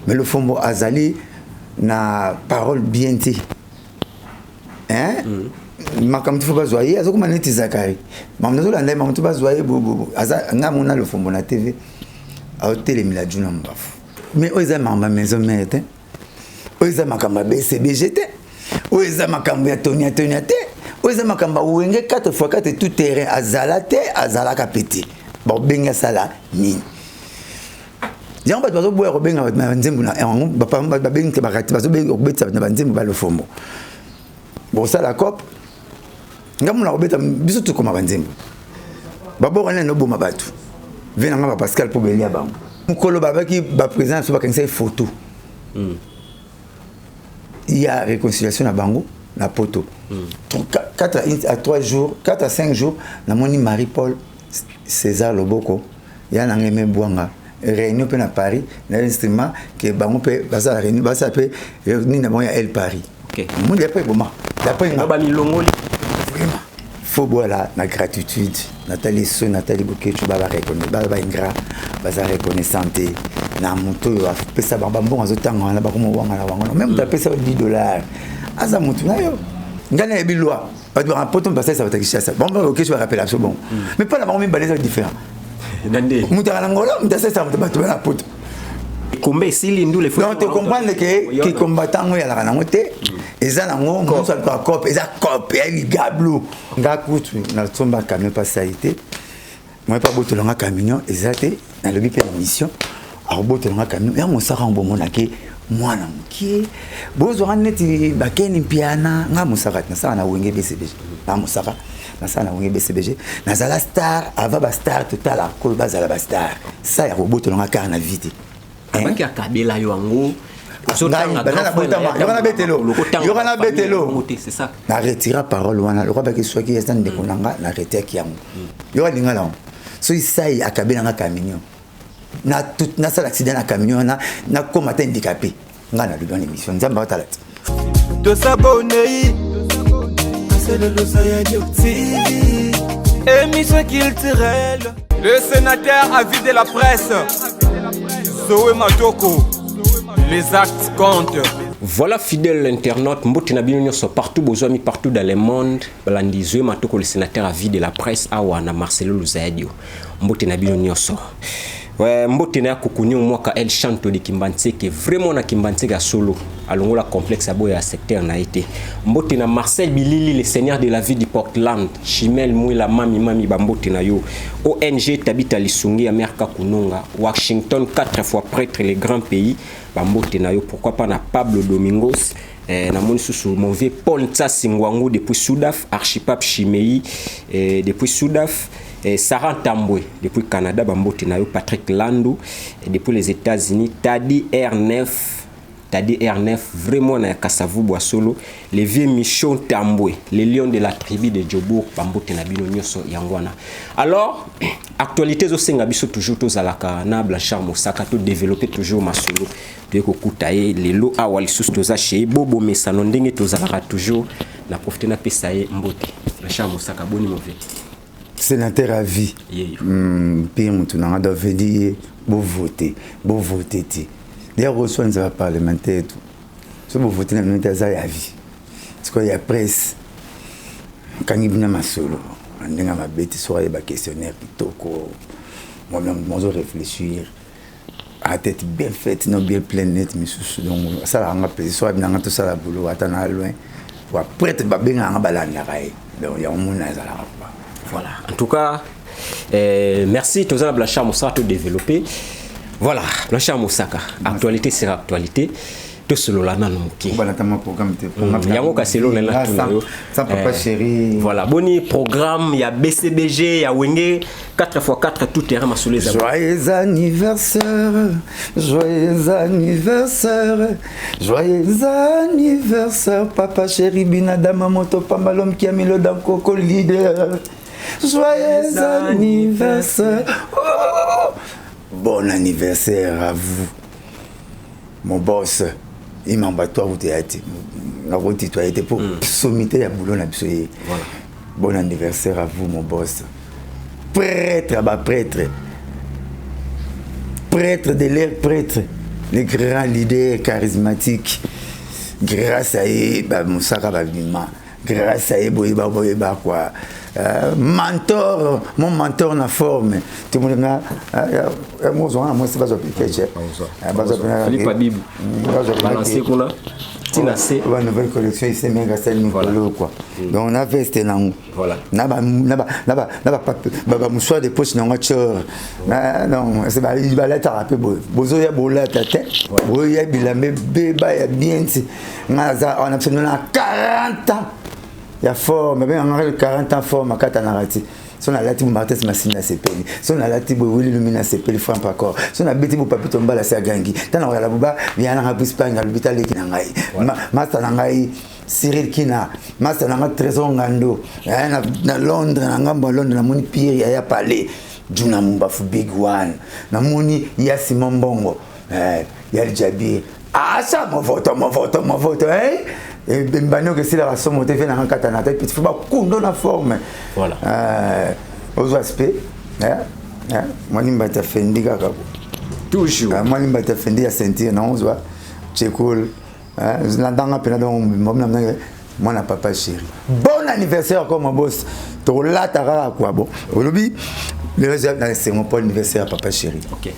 mais le fombo azali na parole bien te hein makamtu fo bazoye azokuma neti zakari mamnazo landa mamtu bazoye bobo aza ngamona le fombo na TV a telemila juna mbafu mais oza mamba maison mère oza makamba BCBG te oza makamba ya Tonia te oza makamba wenge 4x4 tout terrain azala te azala kapeti bon benga sala ni Dion ba bazo boya robenga ba nzembu na ba ba benga ba kati bazo benga obetsa na nzembu ba le fombo bon ça la cop ngamu na obeta biso to koma banzembu babo kana no boma batu vena ngaba Pascal pour belia bango mukolo baba ki ba président so ba kanisa photo il y a réconciliation à bango la poto 4 à 3 jours 4 à 5 jours na moni Marie-Paul César Loboko ya na ngeme bwanga réunion pe na Paris na instrument que bango pe basa réunion basa pe ni na moya El Paris OK mon dia pe boma d'après ngaba milongoli vraiment faut voilà la gratitude Nathalie So Nathalie Bokechu baba reconnaît baba ingra basa reconnaissante na moto yo pesa bamba mbongo azotanga na bakomo wanga na wango même ta pesa $10 aza moto na yo ngana ya bilwa ba doit rapporter passer ça va t'acheter ça bon OK je vais rappeler absolument bon mais pas la bango même balais différent Nande mutaka ngolo mutasa ça mutaba na poto kombe sili ndule fo donc tu comprends que qui combattant yo la kana ngote eza na ngo mo sa kwa cop eza cop ya ligablo ngakutu na tsomba camion pas saité moi pas botolanga camion ezate na lobi pe mission a botolanga camion ya mo saka ngo mona ke mwana mkie bozo neti bakeni piana nga musaka na sana wenge BCBG na musaka na sana wenge BCBG na zala star ava ba star total a kol bazala ba star ça ya robot longa car na vite baki akabela yo ngo zotanga yona betelo c'est ça na retira parole wana le roi baki soki yesa ndeko nanga na retire ki yango yo linga la so isai akabela nga camion na tout na sala accident na camion na komata handicapé ngana le dans l'émission nzamba talati de s'abonner c'est le Losayadio TV émission culturelle le sénateur a vidé la presse Zoé Matoko les actes comptent. Voilà fidèle internaute Mboti na bino so partout bozwami partout dans le monde balandi Zoé Matoko le sénateur a vidé la presse awa na Marcelo Losayadio Mboti na bino nyoso ouais Mboti na kokuni mwaka El Chanto de Kimbantseke vraiment na Kimbantseke solo alongo la complexe aboya secteur na été Mboti na Marcel Bilili le seigneur de la ville du Portland Chimel Mwila mami Bamboti na yo ONG Tabita Lisungi Amerika Kunonga Washington 4 fois prêtre les grands pays Bamboti na yo pourquoi pas na Pablo Domingos na moni susu mon vieux Paul Ntsasingwango depuis Soudaf Archipape Chimei depuis Soudaf Sarah Tamboué depuis Canada Bamboti na yo Patrick Landou depuis les États-Unis Tadi R9 vraiment na Kasavu Boisolo les vieux Michon Tamboué les lions de la tribu de Djobour Bamboti na bino nyoso yangwana alors actualité zo senga biso toujours tozalaka na Blanchard Mosaka to développer toujours masolo de kokutaye lelo awali sus toza chez Bobo Mesano ndenge tozalaka toujours na profiter na pesaye Mboti Blanchard Mosaka boni mauvais sénateur à vie pire mutunanga doit venir beau voter d'ailleurs reçoit un parlementaire tout ce beau voter na minute za ya vie parce qu'il y a presse quand il vient masolo ndenga mabeti soirée ba questionnaire kitoko moi-même je réfléchir à tête bien faite non bien pleine net mais donc ça la nga plaisir soit bien tout ça la boulot atana loin pour après te ba benga nga balanda kai donc il y a un monde là voilà en tout cas merci tous à Blanchard Mosaka tout développer voilà Blanchard Mosaka actualité sera actualité tout solo la nanu muki voilà tama programme te yango ka selo na ça papa chéri voilà boni programme ya BCBG ya wenge 4x4 tout terrain masolé za joyeux anniversaire papa chéri binadama moto pamba l'homme qui a mis le dans coco leader joyeux anniversaire bon anniversaire à vous mon boss il m'a battu à vous la route toi était pour sommiter ya boulot na biso voilà bon anniversaire à vous mon boss prêtre de l'air prêtre les grands leaders charismatiques grâce à eux Moussaka Babima grâce à eux boyeba quoi mentor mon mentor na forme tout le monde na moi c'est pas appliqué Philippe Abib balancé kuna tina c'est la nouvelle collection ici méga style Nicolo quoi donc on a vesté là voilà naba mouchoir de poche na ngachor non c'est ba il va la taper bozo ya bola tata boya bilambe beba ya bien on a absolument 40 ans ya forme mais on a 40 ans forme kata narati son a lati Martes Massina sepeli son a lati Willy Lumina sepeli franc encore son a beti Papito Mbala sa gangi tana wala buba viana nga Espagne à l'hôpital ki ngai master ngai Cyril Kina master nanga Trésor Ngando na Londres na ngambo Londres na moni Pierre ya palais Juna Mbafu Big One na moni ya Simon Bongo ya Jabir ça mon vote et Bembano que c'est la raison monter fait dans katana tête petit faut pas kundo na forme voilà aux aspects moi nimba ta fendi kaka toujours moi nimba ta fendi ya sentir non on c'est cool la danga pena donc moi na papa chéri bon anniversaire comme mon boss to la tara quoi bon olobi c'est mon anniversaire papa chéri OK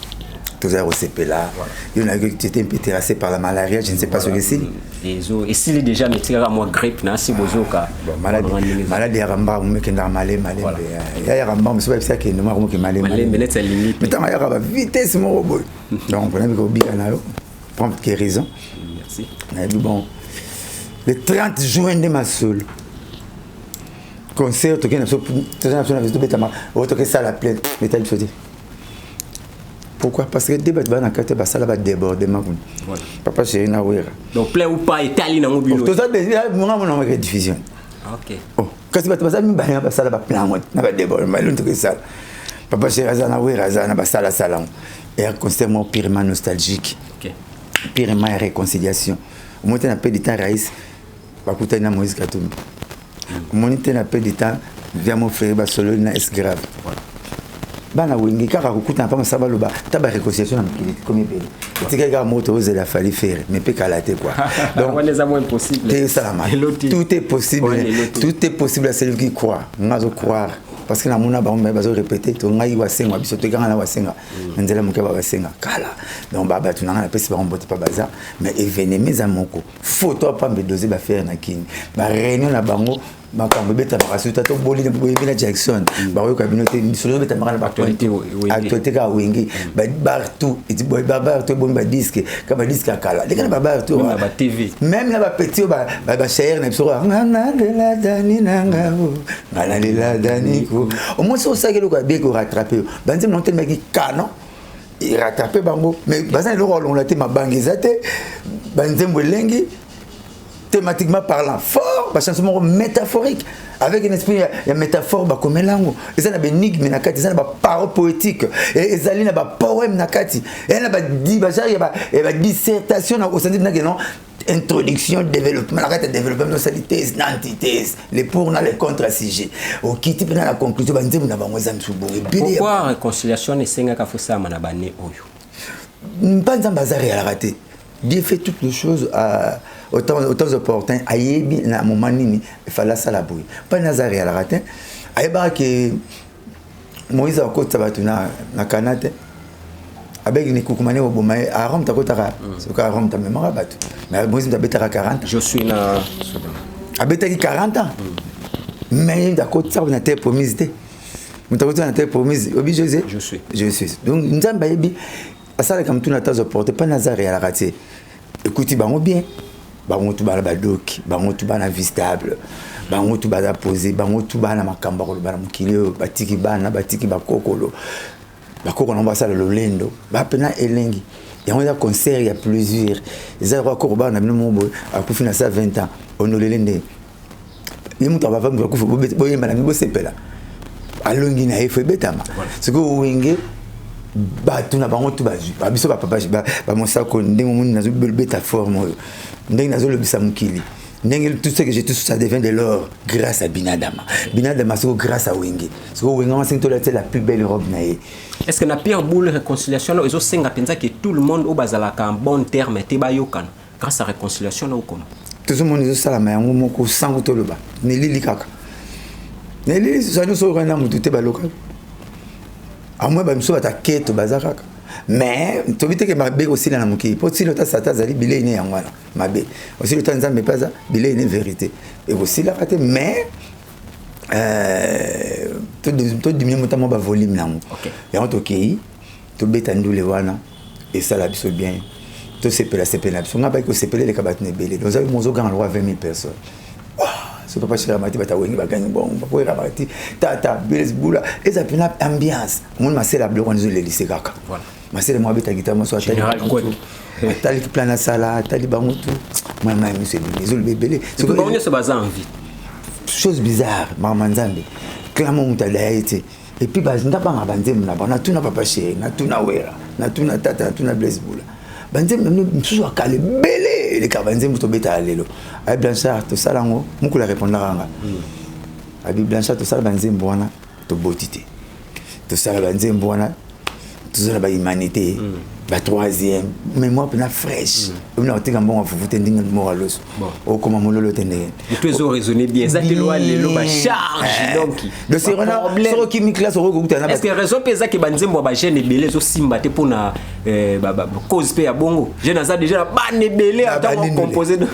tous au CP là il y en a qui étaient un peu terrassés par la malaria je ne sais pas ce que c'est et s'il est déjà métier à moi grippe na si bozoka maladie ya ramba mu kenda malé ya ramba mu c'est ça que nous marmo que malé mais là c'est limite mais tant ya ba vitesse mon robot donc on a vu bien là prompt guérison merci mais bon le 30 juin de ma soul concert qui n'a pas ça la plaine mais t'as dit pourquoi parce que débat bana kate ba sala ba débordement papa chéri na wera donc plein ou pas itali na mobile tout ça mon amour na diffusion OK oh kasi ba mi ba ba sala ba plan na ba débordement l'on tout ça papa chéri azana wera azana ba sala salon et constamment purement nostalgique OK purement réconciliation au moins na peu de temps raïs ba kutana Moïse Katumbi au moins na peu de temps via mon frère ba solo na es grave bana wengi kaka kukuta pa masaba loba taba réconciliation na mkili comme pele tika ga moto ose la fali faire mais pe kalaté quoi donc on est à moins possible tout est possible tout est possible à celui qui croit ngazo croire parce que na mona ba on bazo répéter to ngai wa senga biso te ganga na wa senga nzela muke ba senga kala donc baba tunanga na pesi ba mbote pa baza mais événement za moko photo pa me doser ba faire na kini ba réunion na bango makambo beta bakasuta to boli na Jackson ba yo kabinote solo beta makana ba actualité ka wengi ba partout et boy ba to bon ba disque ka ba disque kala lekana ba partout ba TV même na ba petit ba cher na biso ngana de la dani nanga ngana de la dani ko au moins ça que le ko be ko rattraper banze monter meki canon il rattraper bango mais bazan le rôle on la te mabangizate banze mwelengi thématiquement parlant fort parce que c'est métaphorique avec un esprit ya métaphore ba comme lango et ça na énigme na kati ça na parole poétique et ezali na ba poème na kati et na ba di ba ya ba dissertation au sens na non introduction développement la carte développement de thèse antithèse les pour na les contre sujet au kiti na la conclusion ba nzemu na bango za msubo pourquoi réconciliation ne senga ka fosa mana bane oyo mpanza bazari ya la raté Dieu fait toutes les choses autant opportun ayebi na moment nini fallait ça la bouille pas Nazaré à la ratin ayeba que Moïse a côté batuna na kanate avec ni kukumane obomaye a Rome ta kota c'est ka Rome ta mémoire batu mais Moïse ta betara 40 je suis na a betaki 40 ans mais da côté ça on a été promise on a été promise obi José je suis donc nzamba yebi asala comme tout na tazo porter pas Nazaré à la raté écoutez bango bien bango tout bana badoki bango tout bana vistable bango tout bana poser bango tout bana makamba ko bana mukile batiki bakokolo bakoko na basala lolendo ba pena elengi ya on a concert il y a plusieurs les aéroports ko bana bino mobo akufi na ça 20 ans onolelende ni mutu abava ngukufu boyemba na ngibosepela alongi na efe betama siko wenge batu na bango tu bazui ba biso ba papa ba mosako ndenge moni nazo beta forme ndenge nazo lobisa mukili Tout ce que j'ai tout ça devient de l'or grâce à Binadama. Binadama, c'est grâce à Wenge. C'est Wenge, c'est la plus belle robe. Est-ce que na pire boule réconciliation ils ont senga penza que tout le monde au bazalaka en bon terme te bayokan grâce à réconciliation ou comment tout le monde est ça la main moko sango to loba ne lili kaka ne lili ça nous sort na mutu te baloka à moi ba mso ba keto bazaka mais to vite que mabe aussi na muki pour si le ta sata zali bilé ne yangwana mabe aussi le temps nzambe pas bilé ne vérité et aussi la raté mais tout diminuer notamment ba volume nango et on tokei to betandu le wana et ça la biso bien to sepela sepela biso ngaba ko sepela le kabat ne belé donc avez mozo grand roi 20 000 personnes ce papa chez la mati bata wengi ba gagner bon ba ko rabati tata Belzebula et ça pena ambiance mon ma c'est la bloc on le lycée kaka voilà ma c'est moi beta guitare moi soit tali plan na sala tali bangotu moi moi monsieur les bébé c'est que on se base en vie chose bizarre maman nzambe clairement mutala été et puis bah ndaba ngabandem na bana tuna papa chéri na tuna wera na tuna tata na tuna Belzebula banzem msusu akale belé les kabanzem to beta lelo ay Blanchard to salango muku la répondre nga abi Blanchard to sala banzem bona to botité to sala banzem bona to sala ba humanité ba troisième mémoire pena fraîche on a été en bon vous tending moralos au comment mololo tendé tu es raisonné bien ça te loin lelo ba charge donc le serona sur qui mi classe au gouta est-ce que raison pesa que banzembo ba jeune belé so simba te pona cause pe ya bongo jeune ça déjà ba ne belé attends composé de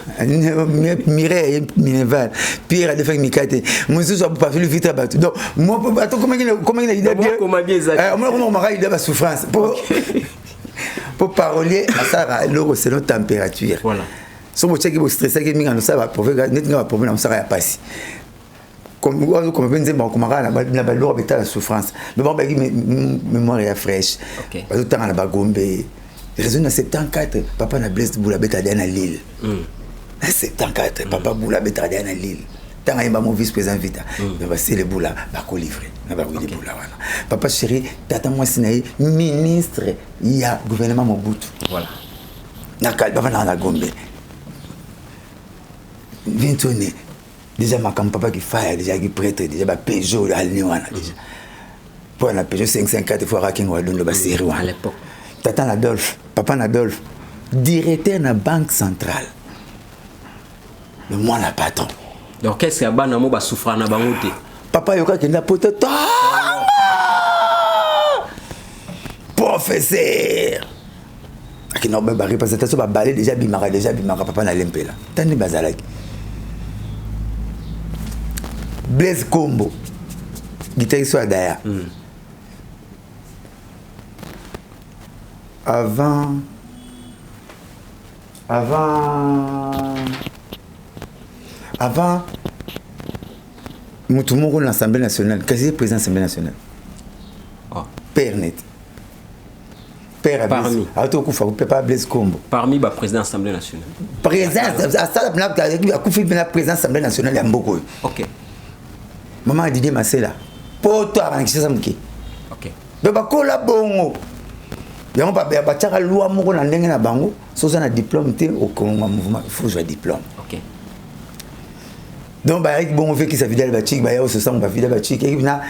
Mireille Mineval Pierre de faire mikate monsieur so pas faire vite battu donc moi attends comment il idée bien moi on m'a idée ba souffrance pour parler à ça l'eau c'est notre température voilà so mo check bo stressé que minga no ça va problème net nga problème ça va passer comme benze ba komara na ba l'eau beta la souffrance mais bon ba mémoire ya fraîche ba tout temps na ba gombe raison na 74 papa na Belzebula beta na Lille 74 papa Bula beta na Lille tant ayamba mon vice-président vita ba c'est le Bula ba ko livrer na ba oui Bula wana papa chéri tata moi sinayi ministre ya gouvernement Mobutu voilà na kalba na gombe Vintone déjà ma papa qui fait déjà qui prêtre déjà ba Peugeot à Lyon déjà pour la Peugeot 554 fois raking wa don ba série à l'époque tata Adolphe papa Adolphe directeur na banque centrale le moi la patron donc qu'est-ce que bana mo ba souffra na bango te papa yoka kenda poteto professeur akino ba représentation ba balé déjà bimara papa na lempela tani bazalaki Blaise Kombo guitariste à Daya avant Moutoumou dans l'Assemblée nationale quasi président de l'Assemblée nationale père net père parmi pas Blaise Kombo parmi ba président de l'Assemblée nationale président à ça la président de l'Assemblée nationale ya mboko OK maman Didier Masela poto abanikisa muki OK ba kola bongo yango ba tchaka loi moko na ndenge na bango soza na diplôme te au Congo mouvement il faut jouer diplôme OK donc ba avec bongo fait qui sa fidèle ba chik ba ya se sent ba fidèle ba chik et na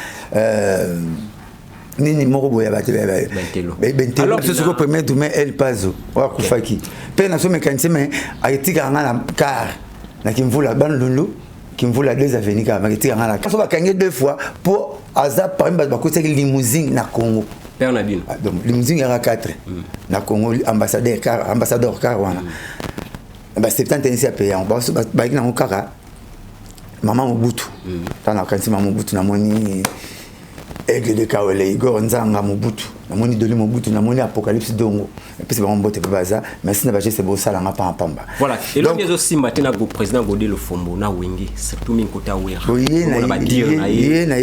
nini moko boya ba te bentelo alors ce que premier demain El Pazo wa kufaki pe na so mécanicien mais aitika ngana car na kimvula bandundu kimvula deux avenues ka aitika ngana so ba kange deux fois pour azap par exemple ba ko limousine na Congo père Nadine donc limousine era 4 na Congo ambassadeur car wana ba 70 à payer ba na okara maman Mobutu tana kansi maman Mobutu na moni aigle de Kawele Igor Nzanga Mobutu na moni Doli Mobutu na moni Apocalypse Dongo et puis c'est bon bote baza merci na baje c'est beau sala nga pa pamba voilà et donc les aussi matin go président Godé le Fombo na Wenge surtout min kota wera on va dire na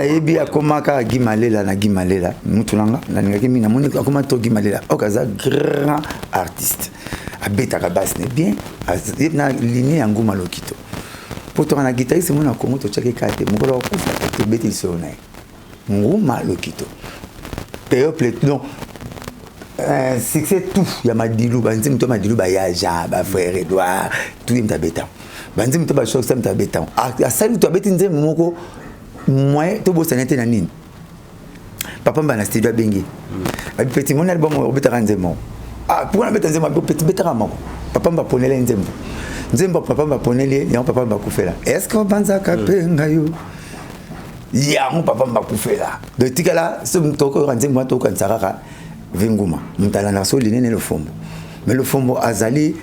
yebi akomaka Gimalela na Gimalela mutulanga na ngaki mina moni akoma to Gimalela okaza grand artiste abeta ka basse bien na ligne ya nguma lokito pourtant na guitariste mona Congo to chake kate mukolo kufa to beti sona nguma lokito peuple donc succès tout ya madilu banzi mto madilu ba ya Jean ba frère Edouard tout mta beta banzi mto ba choc ça mta beta a sali to beti nze moko moi to bo sanete na nini papa mba na studio bengi abi petit mon album o beta nzemo pour na beta nzemo petit beta moko papa mba ponele nzembo papa mba ponele ya papa mba kufela est-ce que banza kapenga yo ya mon papa mba kufela de tikala so mtoko nzemo to kan saraka Vinguma, mutala na so linene le fombo. Mais le fombo azali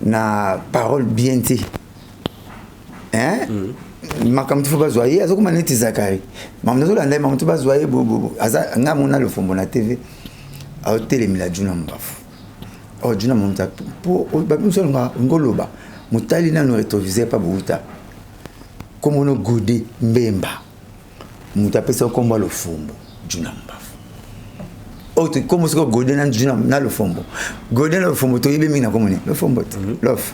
na parole bien dit. Hein? Makam tu faut pas zoyer, azo kuma neti zakari. Mamnazo la ndai mam tu pas zoyer bobo. Aza nga mona le fombo na TV. A télé mila juna mbafu. O juna monta po ba biso nga ngoloba. Mutali na no rétroviseur pa buta. Comme no gode mbemba. Mutapesa komba le fombo juna mbafu. Comment est-ce que Godin a le fombo? Godin le fombo, tu es bien mis le fombo, l'offre.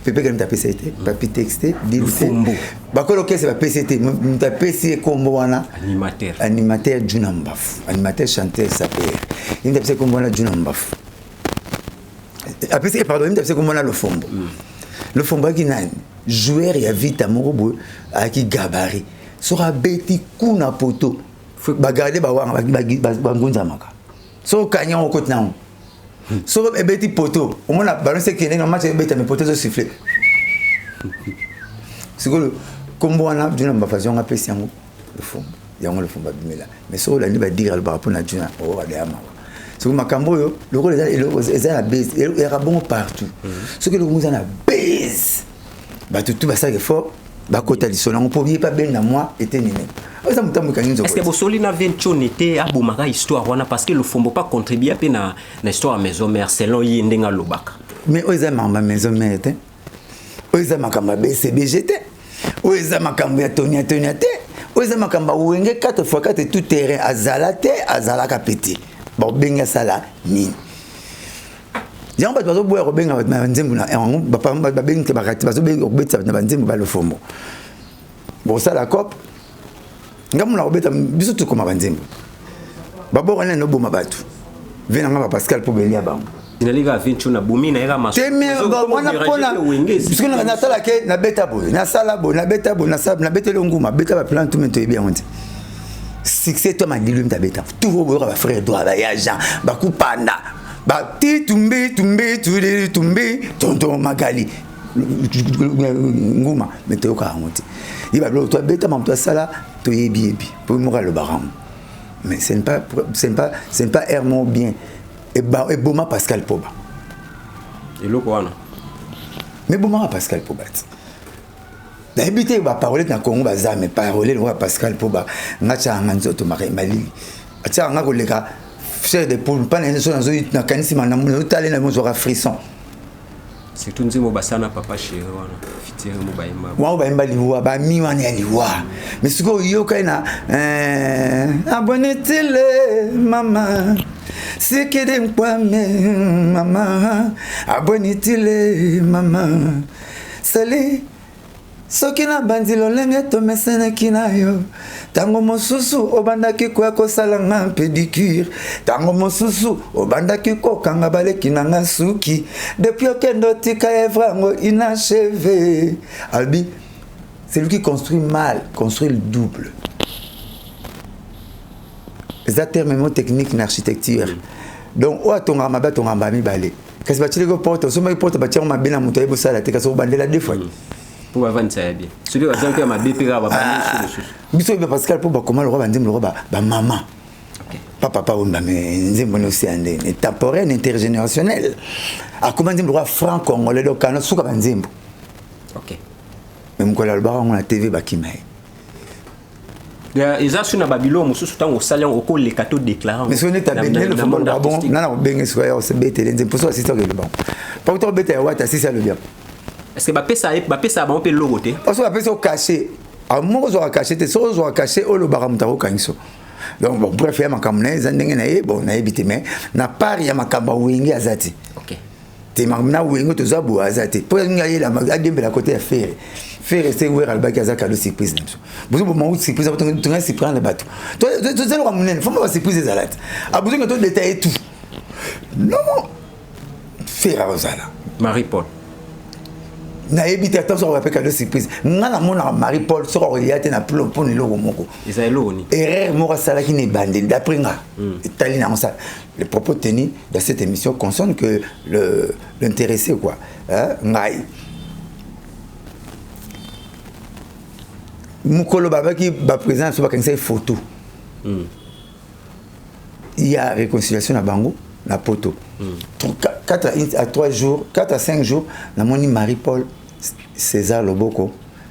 Pépé quand tu as PCT, papier texté, le fombo. Bakolo qu'est-ce que c'est PCT? Tu as PCT combo animateur. Animateur Junambaf, animateur chanteur s'appelle. Il t'a PCT combo Junambaf. Après pardon, il t'a PCT combo le fombo. Le fombo qui n'a joueur et vite à Morobo à qui gabarit. Sera bêti kuna poto. Bagarder bawang bangunza maka. So kanyan au côté non. So ebeti poto. Au moins la balance qui est dans match ebeti mes potos siffler. C'est que combo ana duna mbafasion a pesi yango le fond. Yango le fond babimela. Mais so la ni ba dire al rapport na duna o wa de ama. C'est que makambo yo le rôle est la base et rabon partout. Ce que le gouza na base. Ba tout ba ça fort. Ba kota li sonango pour bien pas ben na moi était nini. Est-ce que Bossolina Ventionete a boumaka histoire parce que le fombo pas contribuer à na histoire maison mère selon Yendenga Lobaka. Mais oza mama maison mère te. Oza makamba BCBGT. Oza makamba Tonia te. Oza makamba wenge 4x4 tout terrain azala kapeti. Bon benga sala ni. Yang ba bazo boya robenga ba nzembu na ba ba benga te bakati bazo benga obetsa na nzembu ba le fombo. Bon ça la cop. Ngamuna obeta biso tu koma banzembo babo wana no boma batu vena ngaba Pascal pour belia bango inaliga vinchu na bumina era maso teme wana pona biso na natala ke na beta boy na sala boy na beta boy na sab na beta longuma beta ba plan tout mento bien on dit succès to mandilu mta beta tout bo ba frère doit ba ya Jean ba kupanda ba ti tumbi tonton magali nguma meteo ka ngoti iba lo to beta mam to sala to yebi pour mourir le baram mais ce n'est pas Hermon bien et Boma Pascal Poba et le quoi mais Boma Pascal Poba d'habitude va parler dans Congo baza mais parler le Pascal Poba ngacha nganzoto mali acha ngako leka cher de poule pas na kanisi na tale na mo frisson. C'est tout nzimo basana papa chéri wana fitire mo baimba wa baimba liwa ba mi wana ya liwa mais siko yo kaina abonetele mama sikede mkwame mama abonetele mama sali sokina bandilo lenge to mesene kinayo tango mosusu obandaki kwa kosalanga pédicure tango mosusu obandaki ko kanga baleki nanga suki depuis okendo tika evrango inachevé albi c'est lui qui construit mal construit le double les termes techniques en architecture donc o atonga mabatonga mi balé kasi batile ko porte so mai porte batia ma bena muto ebo sala te kasi obandela deux fois pour avancer ça bien celui qui a ma BP va pas biso be Pascal pour ba comment le roi bandim le roi ba maman papa on ba mais nzembo no c'est ande temporaire intergénérationnel a comment nzembo le roi franc congolais donc kana suka banzembo OK même ko la ba on la TV ba kimai ya ezasu na babilo mususu tango salian oko le kato déclarant mais on est à benel le monde bon nana bengi so ya se bete nzembo pour ça c'est ça que le bon pas autant bete ya wata c'est ça le bien. Est-ce que Bapesa ba on peut logoter parce que Bapesa caché à mon zo caché te so zo caché o lo baramta ko kanso donc bon bref ya makamne zandenge na ye bon na ebité mais na part ya makamba wingi azati OK te mamna wingi to zabu azati pour ngaye la adembe la côté faire c'est ouvert al baki azaka le surprise nemso bozo bo mo surprise to nga surprendre le bateau to zelo ka munene faut pas surprise zalate a besoin que to détailler tout Non, faire Rosala. Marie-Paul. Nayebi te attention on va cadeau surprise. Ngana mona Marie-Paul sort il y a na plomb pour le logo moko. Isaeloni. Erreur mora sala qui n'est bandé d'après nga. Talina on ça. Les propos tenus dans cette émission concernent que l'intéressé quoi. Hein ngai. Mukolo baba qui va présenter sur une photo. Il y a réconciliation à Bango, la poto. 4 à 3 jours, 4 à 5 jours, na moni Marie-Paul César Loboko,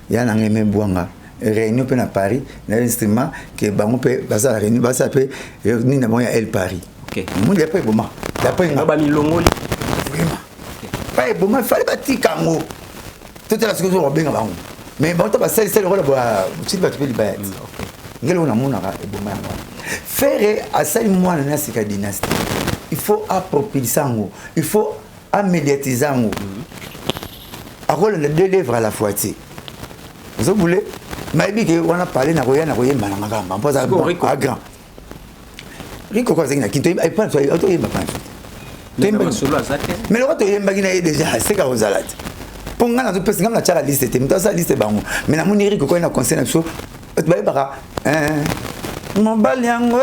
il y a un même boanga. Réunion à Paris, l'instrument que Bango peut basa réunion basa peut ni na moya El Paris. OK. Mon dia pas boma. D'après nga ba milongoli. Vraiment. Pas boma fallait batika ngo. Tout est là ce que on benga Bango. Mais bon, tu vas c'est le rôle tu vas te payer ba. OK. Ngelo na mona ka boma ngo. Faire à ça moi na sika dynastie. Il faut approprier ça ngo. Il faut médiatiser ngo. Alors les deux lèvres à la fois tu. Vous voulez maybe que on a parlé na koya malanga ngamba mpoza à grand. Rico quoi c'est na kinto ai pas toi auto yeba pas. Temba solo azate. Mais le auto yeba gina déjà c'est ka ozalate. Ponga na pesa ngam na chara liste te mtasa liste bango. Mais na moni Rico quoi na conseil na so ba ba mobali yango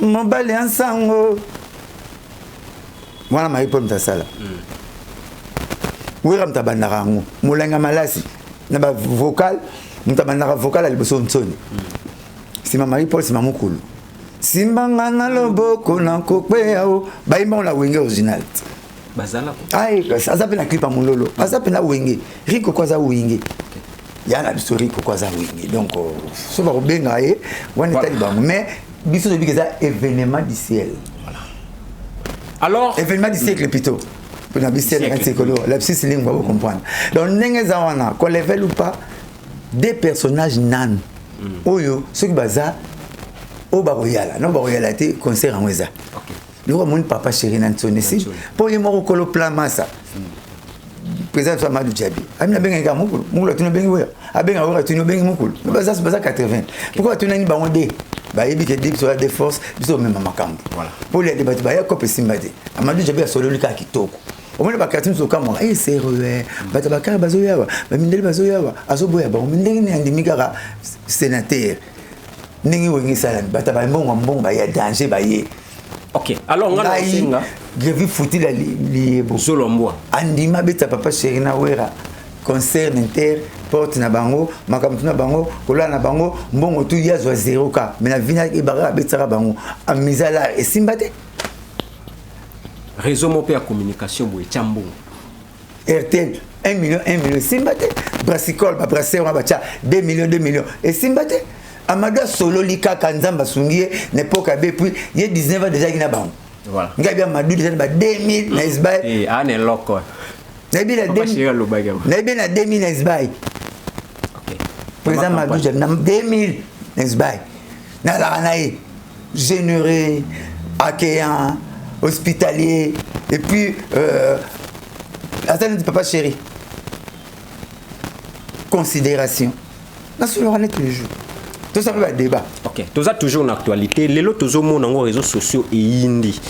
mobali yansango mwana Marie-Paul mtasala wira mtabandaka yango molenga malasi na ba vocal mtabandaka vocal aliboso nsoni sima Marie-Paul sima mukulu simbanga na loboko na kokwe yao baimba na wenge original bazala ko ai asa pe na clip amulolo asa pe na wenge Rico kwa za wenge yana biso Rico kwa za wenge donc so ba benga ye wana tali bango mais biso de biza événement du ciel. Voilà. Alors événement du siècle plutôt. Pour la ciel la psy ligne vous comprendre. Donc n'engeza wana qu'on level ou pas des personnages nan. Oyo ceux qui baza au baroyala. Non baroyala été concert en weza. OK. Le roi mon papa chéri nan sonesi. Pour y moro kolo plan massa. Président Amadou Djabi. Amina benga ga mukulu. Mukulu tuna benga weya. Abenga weya tuna benga mukulu. Baza 80. Pourquoi tuna ni bango de ba yebi ke dip sur la défense biso même makambo. Voilà. Pour les débats ba ya kope simbade. Amadou Djabi a solo lika kitoko. Au moins ba katim so kama eh c'est re bata bakara bazoya ba mindele bazoya ba azoboya ba mindele ni andimika sénateur. Ningi wengi sala bata ba mbongo ba ya danger ba ye. OK. Alors on a singa Grevi fouti la liebo. Zolomboa. Andima beta papa Sherina Wera. Concert inter porte na bango makamtu na bango kola na bango mbongo tu ya zo 0k mais na vina ibara betara bango amizala esimbate réseau mopé à communication boy chambo RTL 1 million simbate brassicole ba brasser on ba 2 millions esimbate Amada solo lika kanzamba sungie n'époque be puis il 19 ans déjà ina bango voilà ngabi Amadou déjà ba 2000 na isba et ane loko Nabi na 2000 nesbai. OK. Président Madou Djabi na 2000 nesbai. Na la naï généreux, accueillant, hospitalier et puis attends papa chéri. Considération. Na sur le tous les jours. Tout ça peut être débat. OK. Tout ça toujours en actualité. Les autres toujours mon en réseaux sociaux et indi.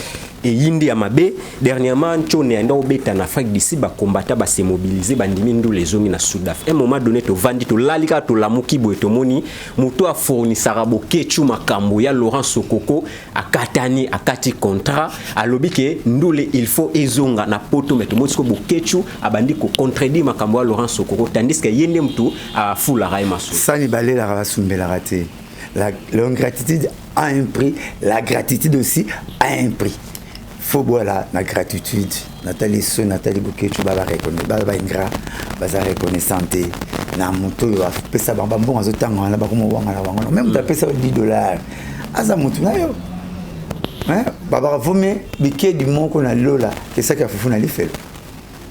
Et Yindi Amabe dernièrement Tchone anda obeta na Afrique d'ici ba combattre ba se mobiliser bandimi ndo les zones na Sudaf. Un moment donné to vandi to lalika to lamuki boy to moni moto a fourni sarabo kechu makambo ya Laurent Sokoko akatani akati contrat alobi ke ndule il faut ezonga na poto meto motiko bo kechu abandi ko contredire makambo ya Laurent Sokoko tandis que yende mtu a fula raima so. Sani balela rabasumbela raté. L'ingratitude a un prix, la gratitude aussi a un prix. Faut voilà la gratitude Nathalie So Nathalie Bokechu baba reconnaît baba ingra baza reconnaissante na moto yo pesa bamba bon azotanga na ba komo wanga na wanga même ta pesa $10 aza moto na yo hein baba vome bike du moko na lola c'est ça qu'il faut na lifelo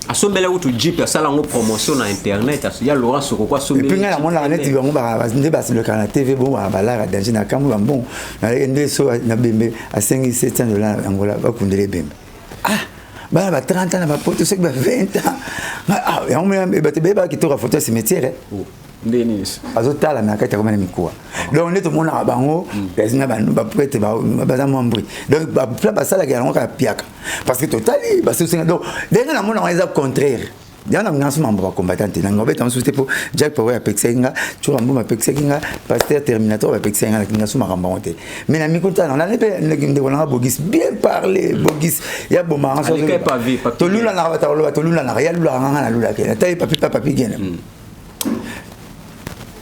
asombela utu jeep ya sala ngo promotion na internet ya Laurent Sokoko asombela et puis na mona net bango ba ndé ba le canal TV bon ba la danger na kambo bon na ndé so na bembe a $500 Angola ba kundele bembe ah ba 30 ans na ba poto c'est 20 ans ah on me bateba qui toka photo cimetière Denis azotala na kati comme mikuwa donc neto mona bango pesina ba prêtre ba membri donc ba basala ga ngaka piaka parce que totali ba se donc denga na mona on contraire Diana ngansu mambo combattant na ngobe tan souté pour Jack Power apexenga turambo apexenga pasteur terminator apexenga ngansu makamba onte mais na mikuta na lepe ndekona bogis bien parler bogis ya boma en so to lula na batalo to lula na ya lula nganga na lula ke tayi papi gene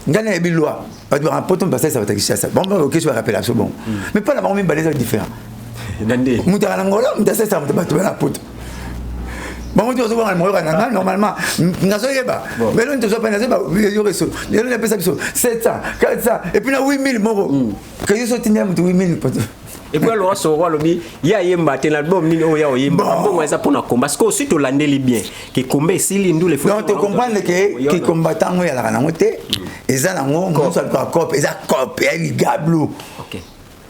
ngana ebilwa ba rapporto passer ça va t'expliquer ça bon OK je vais rappeler ça bon mais pas la même balise différent ndande mutana ngola mutasa ça mutaba na poto bon tu vas voir normalement ngazoyeba mais là tu vas pas nazoba yo reso yo na pesa biso 700 400 et puis na 8000 moro que yo sotinya mutu 8000 poto et puis alors so roi lobi ya yemba te l'album ni o ya o yemba bon ça pour na combat parce que aussi to landeli bien que combat sili ndou les faut donc tu comprends que combattant ya la na ngote eza na ngo mo sa ka cop eza cop ya ligablo OK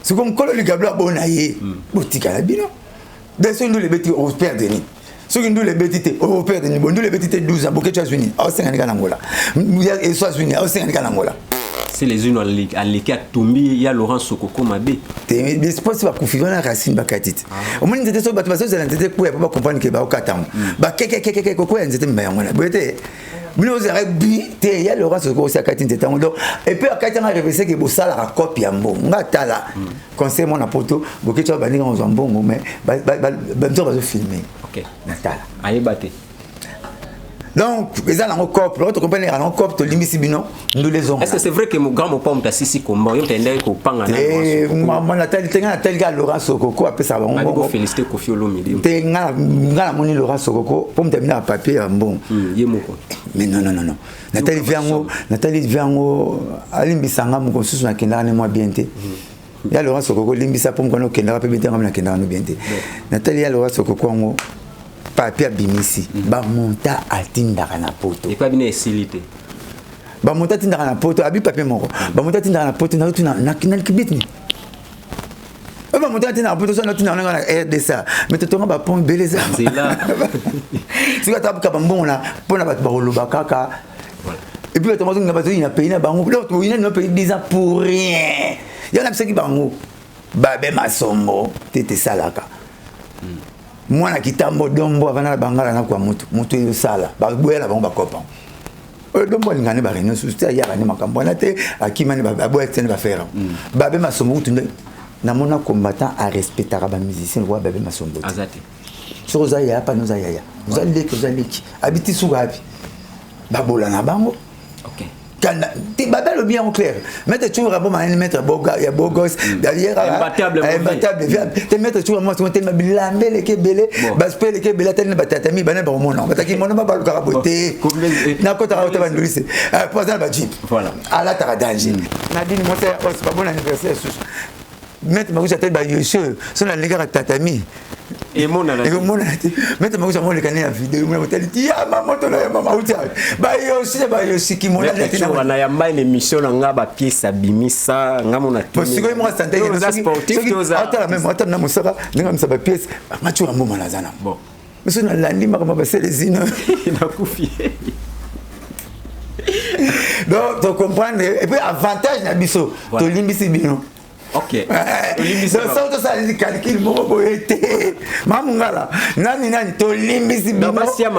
c'est comme quand le ligablo abonaye botika la bino de so ndou les beti au père Denis ceux qui nous les bêtités au père Denis nous les bêtités 12 ans pour que tu as unis au 50 Angola et soit unis au 50 Angola c'est les unes à l'équipe Tumbi ya Laurent Sokoko Mabé mais c'est pas si va configurer la racine bakatite au moins c'était so battu ça n'était pour pas comprendre que ba okatam ba keke koko n'était mais on a boité mais nous aurait bi te ya Laurent Sokoko ça katine c'était donc et puis akatanga révélé que bosala la copie ambo ngatala conseil mon apoto boke tu va venir en zambongo mais ba va filmer OK natala aye baté donc les gens en cop l'autre compagnie en cop to limisi bino nous les ont est-ce que c'est vrai que mon grand mon pas sisi combat yo tendait ko panga na et maman Nathalie tenga tel gars Laurent Sokoko après ça on va féliciter Kofi Olomide tenga ngala moni Laurent Sokoko pour me terminer à papier bon yemoko mais non Nathalie viango alimbisanga mo konsusu na kenda na moi bienté ya Laurent Sokoko limbisa pour me kono kenda pe bienté ngam na kenda no bienté Nathalie ya Laurent Sokoko ngo papier bimisi ba monta atindaka na poto et pas bien esilité ba monta atindaka na poto abi papier moko ba monta atindaka na poto na tuna na kibitni ba monta atindaka na poto so na tuna na RDSA mais to tonga ba pont beleza c'est là si ka tabuka bambongo na pona ba loba kaka et puis to mazunga ba na pays na bango l'autre il na pays 10 ans pour rien ya na pseki bango ba be masombo tete salaka mwana kitambo dombo avana bangala na kwa mutu yo sala ba boyela bango ba copain dombo ngane ba réunion souci ya bani makambo na te akimani ba boye tene ba faire ba be masombo tunde na mona combattant à respecter ba musicien wa ba be masombo azati so za ya pa nous ya nous alleki habiti sugabi ba bola na bango OK tu babel le bien au clair mettre toujours bon man mettre boga ya bogos derrière imbattable te mettre toujours moi tu me bilambele ke belé baspele ke belé tellement batatami bana ba mona bataki mona ba lu karaboté na kota ra ba ndulise poza ba jeep voilà ala ta danger nadine moi c'est pas bon anniversaire mettre ma couche à tête ba yeshe son la légara tatami et mon ala mettre ma couche à mon le canal vidéo moi hôtel ya maman to la maman uti ba yoshi ki mona na ya mba une émission nga ba pièce abimisa nga mona tout parce que moi santé que sportif attends même attends na musaka nga msaba pièce machu rambo mona zana bon mais son la ndima kama ba selezina na kufié donc tu comprends et puis avantage na biso to limbisi bino OK ça ça les calcul mo boyete mamungala nani to limbisi bino basia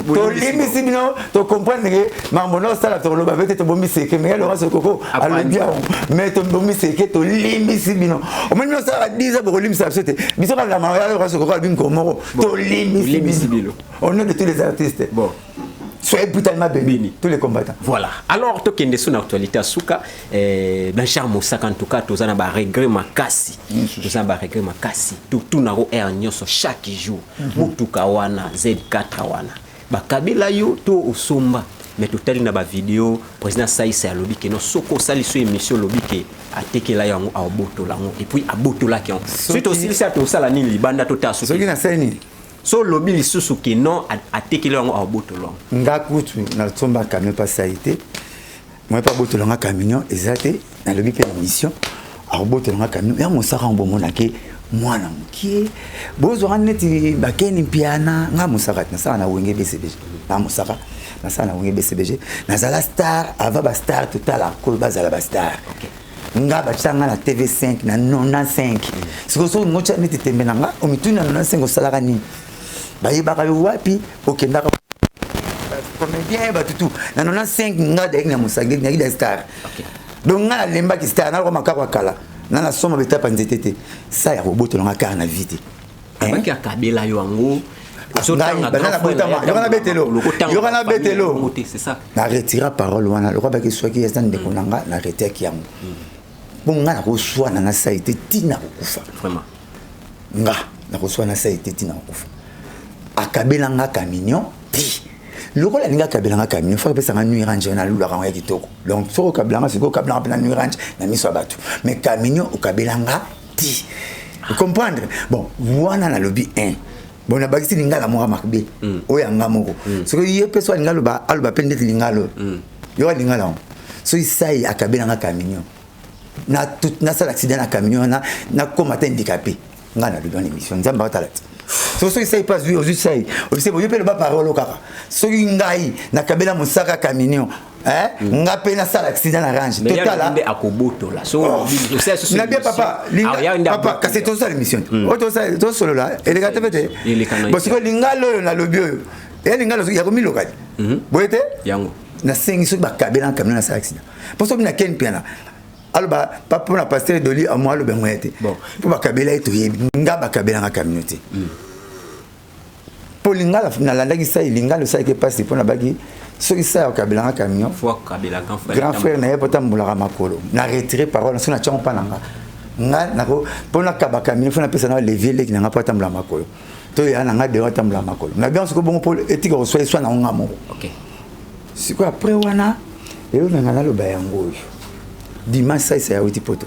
to limbisi bino to comprendre que mambo no sala to loba vete to bombisi ke mais Laurent Sokoko alobia mais to bombisi ke to limbisi bino o meni no sala 10 bo limbisa absoluté biso ka la Laurent Sokoko album komoro to limbisi bino au nom de tous les artistes bon soyez brutalement bénis, tous les combattants. Voilà. Alors, tout qui est sur l'actualité à Souka, Blanchard Moussaka, en tout cas, tout ça n'a pas regret ma cassi. Tout ça n'a pas regret ma cassi. Tout n'a pas erreur chaque jour. Tout kawana, Z4 kawana. Bakabila yo, tout au somba. Mais tout tel n'a pas vidéo. Président Saïs a lobby que non, soko sali sur émission lobby que a teke la yango a boto la et puis a boto la qui ont. Suite aussi, ça tout ça la ni libanda tout à souka. Ce qui n'a pas ni. So lobby lisusu ki non a tekele ngo a botolong nga kutu na tsomba camion pas ça été moi pas botolonga camion exacté na lobby pe mission a botolonga camion ya mosaka mbongo na ke mwana mokie bozwaka neti bakeni piana nga musaka nasala na wenge BCBG na musaka nasala na wenge BCBG nazala star avant ba star total akolo bazala ba star nga bachanga na TV5 na 95 sikoso ngocha neti tembe nanga omituna na 95 osalaka nini bayebaka wapi okendaka comédien batutu na 95 nga daik na musaka na ida star donc nga lemba ki star na ko makaka kala na soma betapa nzetete sa ya roboto nga ka na vite abaki akabela yo ango yokana betelo c'est ça na retira parole wana le baki soki ya stand de konanga na retire ki yango bon nga na ko swana na sa ite tina kokufa vraiment nga na ko swana sa ite tina kokufa akabela nga camion loko la linga kabela nga camion faut que ça nuit range na lula ka ngaki toko donc faut que kabela nga siko kabela nga na nuit range na miso batu mais camion o kabela nga ti comprendre bon wana na lobby 1 bon na bakisi linga la mwa makbe o ya nga moko siko ye peso linga lo ba aluba pende linga lo yo linga la so isai akabela nga camion na tout na sala accident na camion na komata handicapé nga na lobby émission nzamba talati so ça passe lui aujourd'hui ça c'est bon je peux le pas parole kaka so ngai na kabela musaka camion nga pe na sala accident na range total là akoboto là so c'est na bien papa ka c'est tout ça l'émission to solo là et les gars tete parce que lingalo na lobby et lingalo ya komi lokali boete yango na sengi so ba kabela camion na sala accident parce que na ken piana alba papa na pasteur doli a moi le bengoyete bon pour ba kabela eto yebi nga ba kabela nga communauté pour lingala na landa ki sai lingala sai ke passe pour na bagi so ki sai kabela nga camion faut kabela grand frère na yepota mbula makolo na retirer parole so na tchon pa nanga nga nako pour na kaba camion faut na pesa na levier leki na pota mbula makolo to ya na nga de wata mbula makolo na bien so ko bon pour etika ko soit na ngamo OK c'est quoi après wana et on a le bayango dimanche ça c'est au poto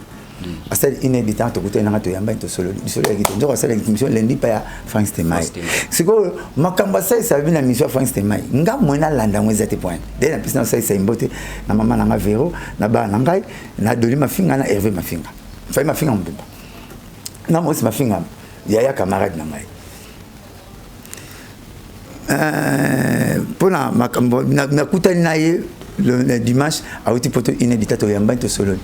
parce que inédit to côté na to yamba to solo solo ya kitonjo ça la mission lundi pa ya France Temai c'est que makamba ça vient na mission France Temai nga mwena landa mweza te point dès la piscine ça imbote na mama na nga Vero na ba na ngai na doli mafinga na Hervé mafinga fa mafinga mbumba na mo mafinga ya camarade na ngai pour na makambo na kutani na ye le dimanche a outi poto inédit to yamba to solo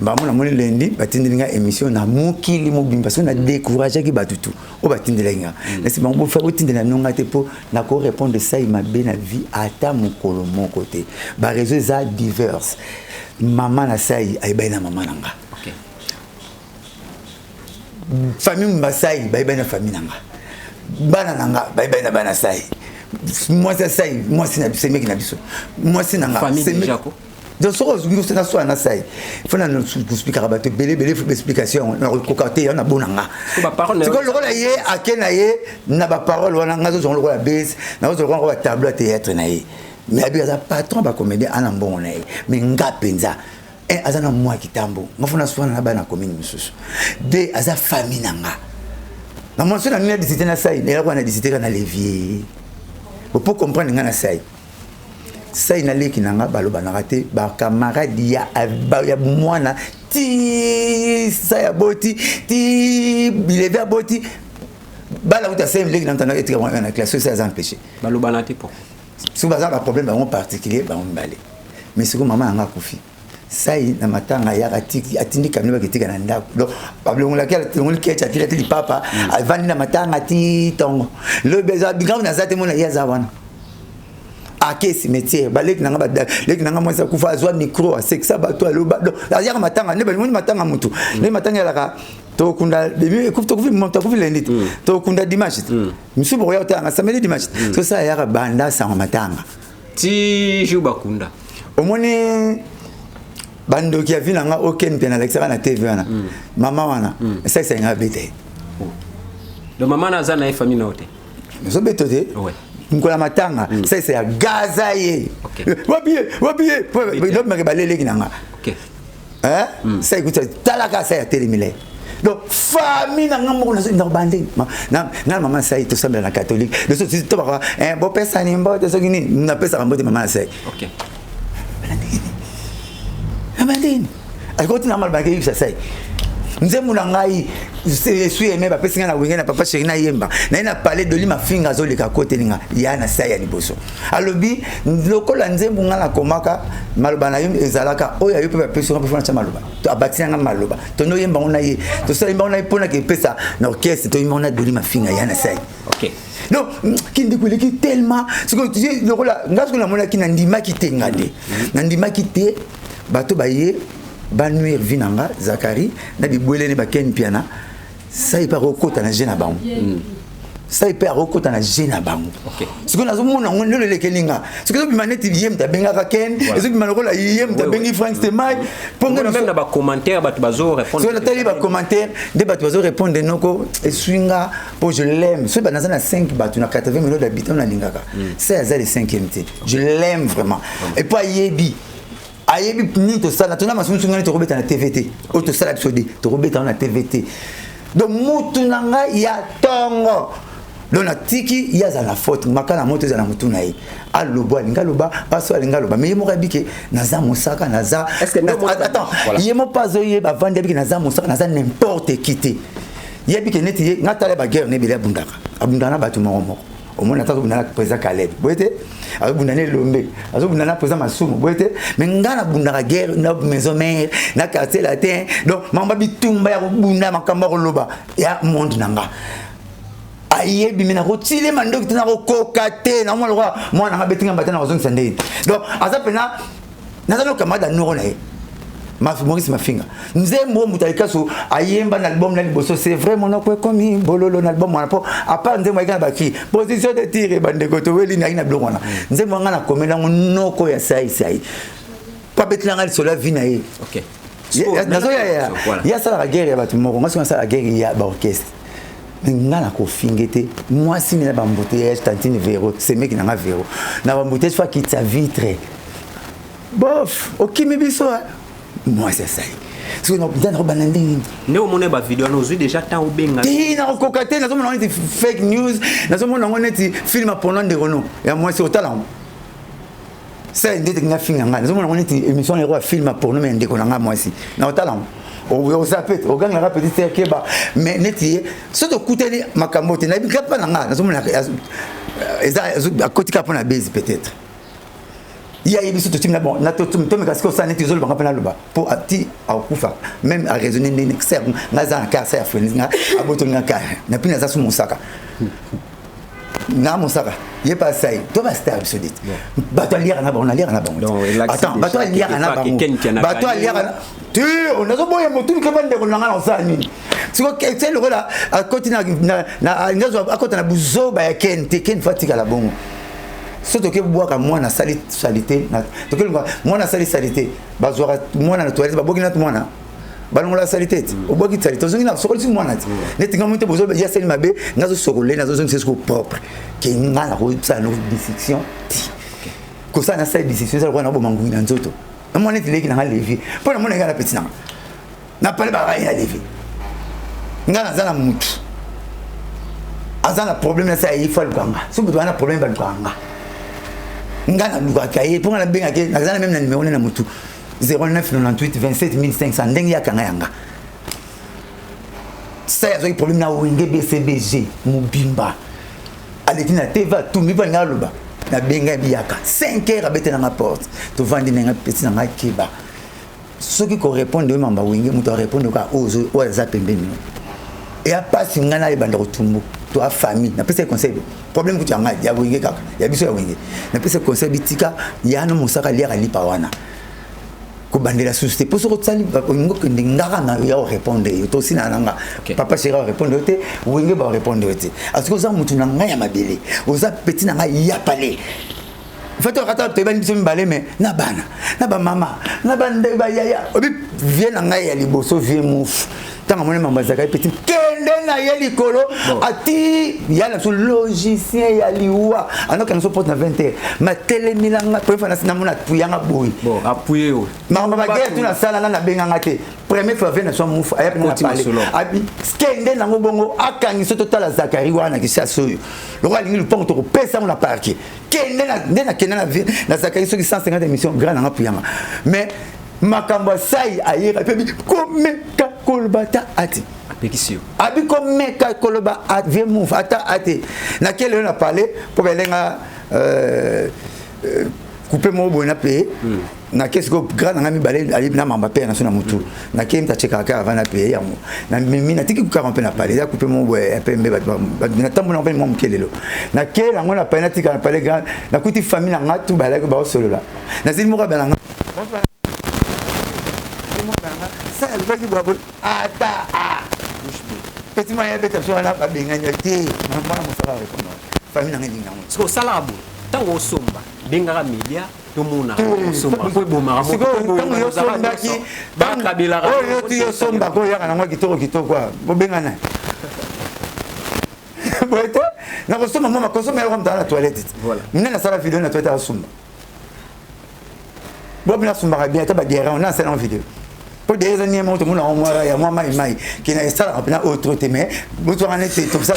ba mona moni lundi batindelinga émission na mokili mobimba so na décourager ki batutu o batindelinga c'est bon pour faire otindela nonga te po na ko répondre ça il m'a bien la vie ata mokolo mon côté ba réseaux za diverses maman na sai ay bayna maman nanga OK famille mbasai bayna famille nanga bana nanga bayna bana sai moi ça sai moi c'est mec na biso moi c'est nanga famille Jaco donc ce na soit na sai faut na nous expliquer rabato belé faut explication na kokate na bonanga ba parole c'est que le rôle yé akena yé na ba parole wana ngazo zo le rôle base na zo le rôle tableau théâtre na yé mais abi za patron ba comédien ana mbongo na yé mais ngapenza azana moi kitambo ngafuna soit na ba na commune mususu de aza famille nanga na moi so na mina disité na sai na ko na disité na levier pour comprendre ngana sai na leki nanga baloba na raté ba camarade ya mwana ti sa ya boti ti bilevé a boti bala uta sem leki na tana etika na classe ça a empêché baloba na te po si ba za ba problème en particulier ba on balé mais c'est que maman anga kufi sai na matanga ya atiki atindi kamina bakitika na ndako donc bablo la kala ngol kecha tila tili papa avani na matanga ti tongo le beza binga na zate mona ya zawana ake cimetière balek nanga ba lek nanga moi ça kufa azwa micro sexa ba to alo ba ya matanga ne ba moni matanga mutu ne matanga la ka to kunda demi écoute to kufi monta kufi lundi to kunda dimanche msu bo ya tanga samedi dimanche so ça ya ka banda sa matanga ti juba kunda omoni bando qui a vu nanga aucun bien Alexa na TV wana mama wana ça c'est nga bete le maman na za na famille na ote zo betote ouais nkola matanga ça c'est gaza ye wabiye donc me balele kinanga OK ça écoute talaka ça ya télémilé donc famille nanga moko na bande na maman ça to sambela na catholique de ce to ba bon pesa ni mbo de ce kini na pesa mbo de maman ça OK abandine alikuwa tuna mal bagay sa sai nzembo na ngai suis aimé ba pesinga na wenge na papa chéri na yemba na parler de lui ma finga zo le kakote ninga ya na sa ya liboso alobi lokola nzembo nga na komaka maloba na yemba ezalaka oya yo pe ba pesinga pe fona cha maloba to abatina nga maloba to no yemba ona ye to sa yemba ona pona ke pesa na orchestre to yemba ona de lui ma finga ya na sa OK donc qui découle qui tellement ce que tu sais lokola ngasko na mona ki na ndima ki te ngade na ndima ki te bato baye banuire vinanga Zakari na bibwele ne baken piana ça il pas rekota na jena bango ça il pas rekota na jena bango OK ce que nazo mona ngolo le kelinga ce que bimaneti yem ta benga ka ken et ce bimanoko la yem ta bengi Frank Stemai ponga même na ba commentaire bato bazo répondre sur la télé ba commentaire des bato bazo répondre noko et swinga pour je l'aime ce banaza na 5 bato na 80 millions d'habitants na lingaka c'est azali le 5e té je l'aime vraiment et pas yebi ayebi ni to sala to na masunsu ngani to robeta na TVT o to sala episode to robeta na TVT donc mutu nanga ya tongo donc na tiki ya za la faute makana moto za na mutu na yi alobo alinga loba paso alinga loba mais yemo kabike naza musaka naza attends yemo pas oye ba vande biki naza musaka naza n'importe qui te yebike neti ngatale ba guerre ne bile abundaka abundana batu moko au moins nataka bundana président Caleb boyete abundana Lombe azobundana président Masumu boyete mais ngana bundaka guerre na maison mère na quartier latin donc mamba bitumba ya bunda makamba ko loba ya monde nanga ayebi mina rotile mandoki tena ko kokate na mwana nga betinga batana ko zongisa ndeni donc azapena nazalo kamada noro na ye Maurice Mafinga nzembo mutalikaso ayemba na album na liboso c'est vraiment na quoi comme bololo na album wana po apa nzembo ikana baki position de tir bandeko to weli na ina blongo wana nzembo nga na komela noko ya sai pa betina ngali sola vina ye OK nazo ya sala la guerre ya batu moko ngaso sala la guerre ya ba orchestre ngana ko fingete moi si na ba embouteillage tantine Véro c'est mec na Véro na ba embouteillage fa kitsa vitre bof okimi biso moi c'est ça parce que dans bananding ne o mona ba vidéo no zui déjà tant obenga na kokate na zomona on fake news na zomona on est film pendant de renom ya moi c'est au talent ça ndete nga finga nga na zomona on est émission les rois film pour nous mais ndeko na nga moi si na au talent o zapet o ganga la petite sœur keba mais neti so to kuteli makambo te na bi kapa na nga na zomona eza a kotika pona base peut-être il y a eu ce type bon na to me casque ça net izolo banga pena loba pour ati a kufa même à raisonner n'excès na za ka sa fenga aboto nga ka na pina za su musaka na musaka ye pas ça to ba star absolute bato lire na bon attends bato lire na bon bato lire tu on a zo boye motu ke bande ko nga na sa nini siko c'est le là à côté na ngazo à côté na buzo ba ken fatika la bongo surtout que boaka mwana salité na to que mwana salité bazora mwana na toilette baboki na mwana balongo la salité o boki salité zongi na sokoli mwana ti netinga monte bozo ya sel mabe nazo sokole nazo zongi c'est propre que ngana ko ça no dissection ti ko ça na side dissection ça ko na bo mangu na nzoto na mwana ti leki na levi po na mwana ngana petit na pale ba ya levi ngana zana mutu azana problème na ça il faut le ganga so bu na problème ba ganga ngana lukakaye pour na benga ke nazana même na numéro na mutu 0998 27500 ndenge ya kanga yanga ça ya zo problème na wenge BCBG mubimba aletina teva tout mi ba ngaloba na benga biyaka 5 heures abete na porte to vandi na petit na keba ceux qui correspondent de mamba wenge mutu répondre ka ozo o za pembeni et a pas ngana e banda kotumbu to a famille na pese conseil problème que tu as ya wenge kaka ya biso ya wenge na pese conseil bitika ya no musaka liaka lipa wana ko bandela société pour se retsali ngo ke ngara na ya répondre to sina nanga papa chéri répondre te wenge ba répondre te parce que ça mutu na ngaya mabele oza petit na ya palais fait on rata te ban biso mbale mais na bana na ba mama na bande ba yaya obi vie na ngaya liboso vie mouf tant que mon mazaka petit kende na ye likolo ati ya na so logicien ya liwa anoka na so porte na 20h ma telemilanga pour faire na mona puyanga boy bon appuyer o mama ba guerre tu na sala na benganga te premier fois na so mufu aya na parler abi kende na ngobongo akangi so total Zakari wana ki sa so le roi lingi le pont to pesa on la parquer kende na kende na Zakari so ki 150 émissions grand na puyanga mais makambo sai ayira pe komeka koloba ta ati apekisio abi comme meka koloba at vie move ata ati na quel on a parlé pour belenga couper mon bon payer na qu'est-ce que grand ngami balé ali na mamba payer na sona mutu na kem ta cheka ka avant na payer na mimi na tiki ku 40 na parler ya couper mon boy pe mbe na tambo na pe mon mkelelo na quel on a parler tika na parler grand na kuti famille na ngatu balé ko ba solo la na zili mo ka balanga ça elle va dire bon ata petit moyen beta so na ba benganya te na mwana mosala ko famille na ngi ngango so salabu tango somba bengaka media tomona somba ko bomara mo tango yo somba ki ba kabila ra yo ti yo somba ko ya kana ngwa kitoko kwa bo bengana boete na ko somba mama ko somba ya dans la toilette voilà mina na sala vidéo na toilette ya somba bo mina somba bien ta ba guerre on a ça en vidéo pour des années mon tout le monde en moi ya moi mai qui na ça en autre thème vous en êtes tout ça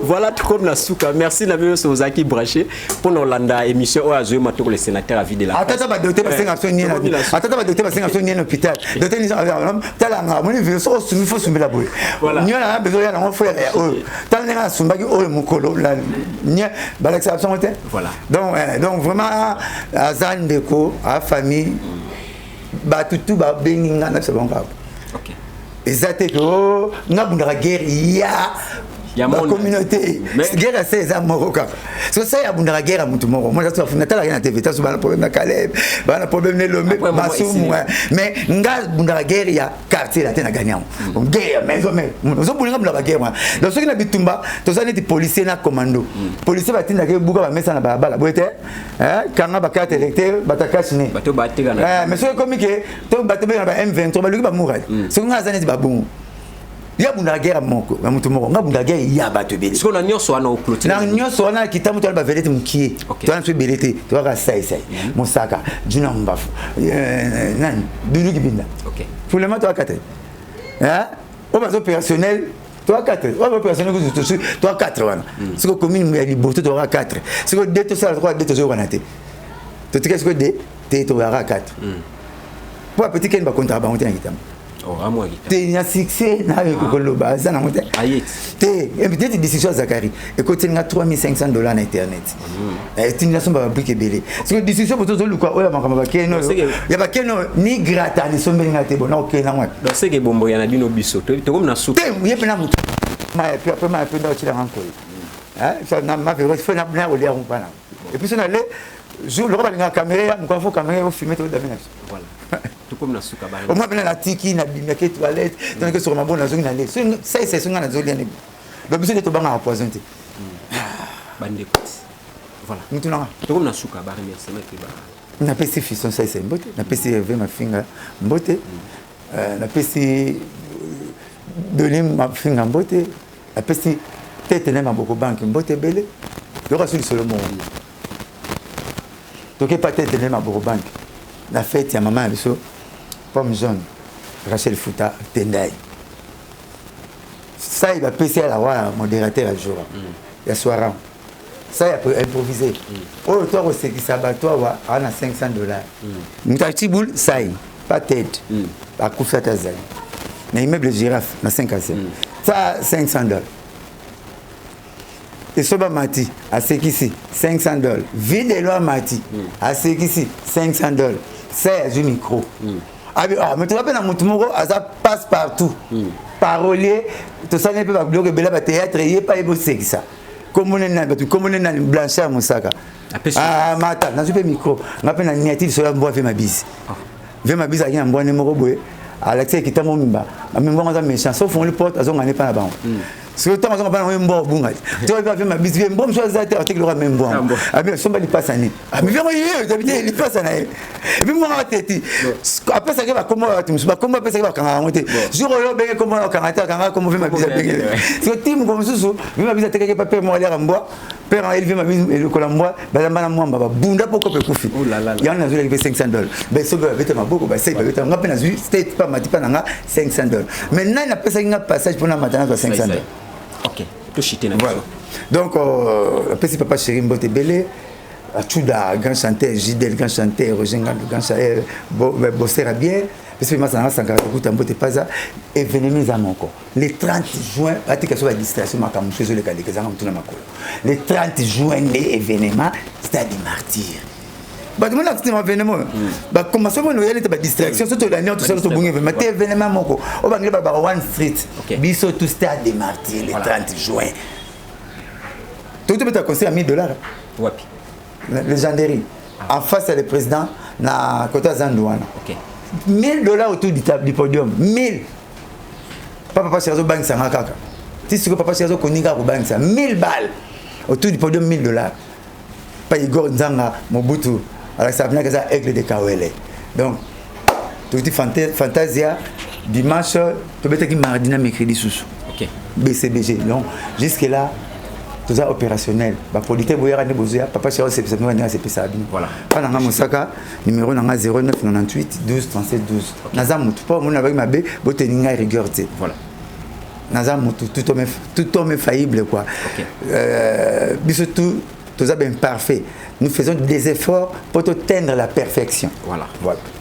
voilà tout comme la souka merci na bio Sozaki branché pour nos landa émission au azou matou le sénateur à vie de la atata ba docteur ba senga soni na atata ba docteur ba senga soni na hôpital docteur ni talanga mon vie so sumi fo sumi la boy ni na besoin ya na fo ya talanga sumba ki o mukolo la ni ba l'exception était voilà donc vraiment azan deko a famille ba tutu ba beninga na sabon ka OK ezate ko na bundara guerre ya ma communauté guerre c'est ça moroka so ça ya bundara guerre mutu moko moi ça funa tala na TV ta so ba problème na Caleb ba na problème ne lomé masumu mais nga bundara guerre ya quartier la tena gagnant guerre maison mais so bulinga bundara guerre donc ce qui na bitumba to ça ne policier na commando policier ba tinda ke buka ba mesa na ba bala boete kanga ba carte électeur ba ta kasine bato ba tega na mais so comme que to bato be ba M23 ba luki ba mourir so nga zane ba bon ya bunda guerre moko ba mutu moko nga bunda guerre ya bato bele so na nyonso wana oklote na nyonso wana kitamu to ba velete mukie to na so belete to ka sai mosaka juna mbafu nan biluki binda OK pour le moment to akate o ba opérationnel to akate o ba opérationnel ko to 4 wana siko commune ya liboto to 4 siko de to sala 3 de to zo wana te to tika siko de te to 4 pour petit ken ba contrat ba monter na kitamu oh amwa kita te ya succès na ko loba za na mote ayet te et peut-être décision Zakari et côté nga $3500 na internet et tinga somba brique belé parce que décision pour tout le quoi oya makamba keno ya ba keno ni grata ni sombe nga te bona OK na moi donc c'est que bombo yana bino biso to comme na soupe te yepe na mutu ma puis après ma peu na tila encore ça na ma fait fait na bna olia on pana et puis ça na le jour le la caméra mon faut caméra filmer tout d'abord voilà tout comme na souka ba au moins na tiki na bimeke toilette tant que sur ma bonne zone na le ça c'est son na zone ni donc besoin de to banga empoisonné bande ko voilà mutuna tout comme na souka ba merci maki ba na pesi fisson ça c'est mbote na pesi ve ma finga mbote na pesi dolim ma finga mbote na pesi tete na maboko banque mbote bele le reste du Solomon donc pas tete na maboko banque la fête ya maman biso pomme jaune Rachel Fouta Tendai ça il va passer à la voix modérateur à jour ya soir ça il peut improviser oh toi c'est qui ça bat toi on a $500 mutati boule ça pas tête à kufa tazali na immeuble girafe na 5 à 7 ça $500 et soba mati à ce qu'ici $500 vide loi mati à ce qu'ici $500 c'est un micro mais tu vas pas dans mon moko ça passe partout parolier tout ça n'est pas bloqué bela théâtre il pas ébosser ça comme on est dans blanchard mosaka mata na super micro ngape na niative sur la bois fait ma bise fait ma bise à un bon numéro boy Alexis qui t'a mon mimba même bon ça méchant sauf on le porte à son année pas là-bas parce que temps on pas un bon bunga tu vas faire ma bise bon chose à terre le même bon mais somebody passe année mais vraiment il passe année et puis moi tête après ça va comment tu me comment après ça va quand monter jour là ben comment comment faire ma bise parce que team comme ça ma bise quelque pas moi aller en bois père il vient ma bise et le colombois ben na moi baba bunda poko pe kufi il y en a qui fait $500 ben ça va être ma beaucoup ben c'est pas on appelle c'était pas ma type na $500 maintenant il a passé un passage pour na matin à $500 OK tout chité na voilà donc petit papa chéri mbote belé Achuda grand chanteur Gidel grand chanteur Roger grand chanteur bosser bien parce que masana sankara kuta mbote paza événement za moko le 30 juin atika so la distraction makamuso zo le kaleke zanga mutuna makolo le 30 juin les événements stade des martyrs ba tout le monde a un événement ba commencer mon noyel était ba distraction surtout l'année tout ça tout bon événement événement moko o ba ngela ba one street biso tout stade des martyrs le 30 juin tout le monde a conseillé $1000 wapi le gendarmerie en face à le président na kota Zandouana $1000 autour du podium 1000 papa Chirazo bank sanga kaka ti siko papa Chirazo koninga ko bank sa 1000 balles autour du podium $1000 pa Igor Nzanga Mobutu avec sa venue à Aigle de Kawele donc tout dit Fantasia dimanche peut-être mardi na mercredi sous BCBG donc jusque là tout ça opérationnel ba polité boyera ne bozoya papa Chirazo c'est ça voilà pana nga Mosaka numéro nanga 0998 12 37 12 naza mutu pas mon avec ma bé boteninga rigueur té voilà naza mutu tout homme faillible quoi biso tout ça bien parfait nous faisons des efforts pour atteindre la perfection voilà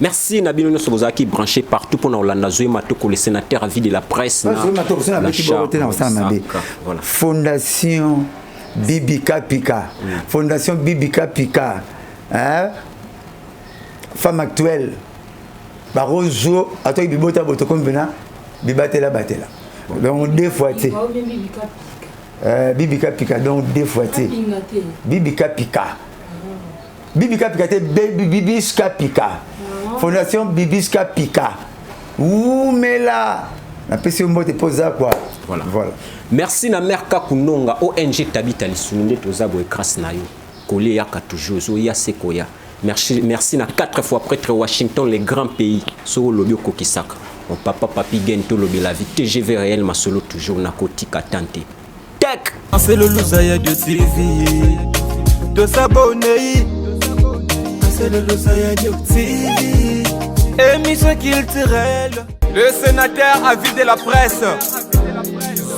merci Nabino Nsobozaki branché partout pour Olanda Zoé Matoko le sénateur à vie de la presse Fondation Bibika Pika Fondation Bibika Pika femme actuelle Barozo ato bibota botokom bena bibatela batela donc deux fois Bibika Pika donc deux fois Bibika Pika Bibika Pika Bibiska Pika Fondation Bibiska Pika Oumela la question mbote posa quoi voilà merci na merka kunonga ONG tabita lisunde tozabo ekras na yo kolé yaka toujours zo ya sekoya merci na 4 fois prêtre Washington les grands pays so lobio kokisaka mon papa papi gento lobi la vie TGV réel masolo toujours na kotika tante tek c'est le Luzaya de TV de s'abonner c'est le Luzaya de TV émission culturelle le sénateur à vie de la presse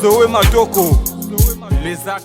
Zoé Matoko les actes